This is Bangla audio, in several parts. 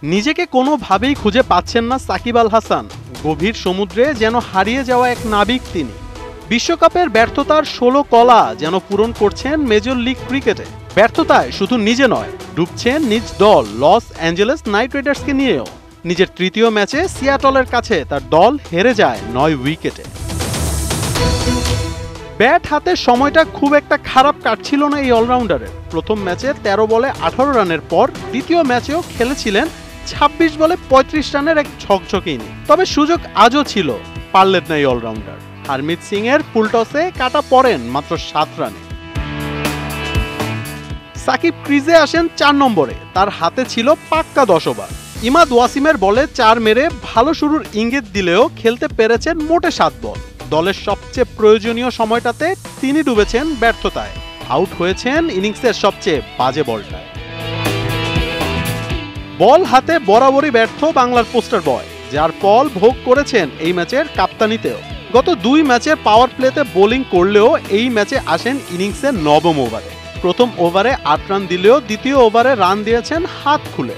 নিজেকে কোনোভাবেই খুঁজে পাচ্ছেন না সাকিব আল হাসান। গভীর সমুদ্রে যেন হারিয়ে যাওয়া এক নাবিক তিনি। বিশ্বকাপের ব্যর্থতার 16 কলা যেন পূরণ করছেন মেজর লিগ ক্রিকেটে। ব্যর্থতায় শুধু নিজে নয়, ডুবছেন নিজ দল লস অ্যাঞ্জেলেস নাইট রাইডার্সকে নিয়েও। নিজের তৃতীয় ম্যাচে সিয়াটলের কাছে তার দল হেরে যায় 9 উইকেটে। ব্যাট হাতে সময়টা খুব একটা খারাপ কাটছিল না এই অলরাউন্ডারের। প্রথম ম্যাচে 13 বলে 18 রানের পর দ্বিতীয় ম্যাচেও খেলেছিলেন 26 বলে 35 রানের এক ঝকঝকে ইনিংস। তবে সুযোগ আজও ছিল, পারলেন না এই অলরাউন্ডার। হারমিত সিং এর ফুলটসে কাটা পড়েন মাত্র 7 রানে। সাকিব ক্রিজে আসেন 4 নম্বরে, তার হাতে ছিল পাক্কা 10 ওভার। ইমাদ ওয়াসিমের বলে 4 মেরে ভালো শুরুর ইঙ্গিত দিলেও খেলতে পেরেছেন মোটে 7 বল। দলের সবচেয়ে প্রয়োজনীয় সময়টাতে তিনি ডুবেছেন ব্যর্থতায়। আউট হয়েছেন ইনিংসের সবচেয়ে বাজে বলটায়। বল হাতে বরাবরই ব্যর্থ বাংলার পোস্টার বয়, যার ফল ভোগ করেছেন এই ম্যাচের কাপ্তানিতেও। গত 2 ম্যাচে পাওয়ার প্লেতে বোলিং করলেও এই ম্যাচে আসেন ইনিংসের 9ম ওভারে। প্রথম ওভারে 8 রান দিলেও দ্বিতীয় ওভারে রান দিয়েছেন হাত খুলে।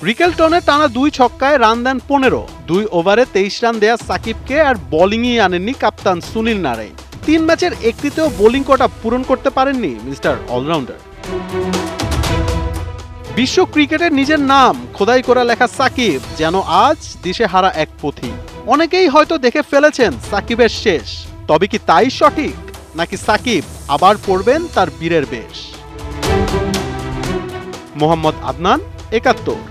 রিকেলটনে টানা 2 ছক্কায় রান দেন 15। 2 ওভারে 23 রান দেয়া সাকিবকে আর বোলিংই আনেননি কাপ্তান সুনীল নারাইন। 3 ম্যাচের একটিতেও বোলিং কোটা পূরণ করতে পারেননি মিস্টার অলরাউন্ডার। বিশ্ব ক্রিকেটের নিজের নাম খোদাই করে লেখা সাকিব যেন আজ দিশেহারা এক পথিক। অনেকেই হয়তো দেখে ফেলেছেন সাকিবের শেষ। তবে কি তাই সঠিক, নাকি সাকিব আবার পড়বেন তার বীরের বেশ? মোহাম্মদ আদনান, ৭১।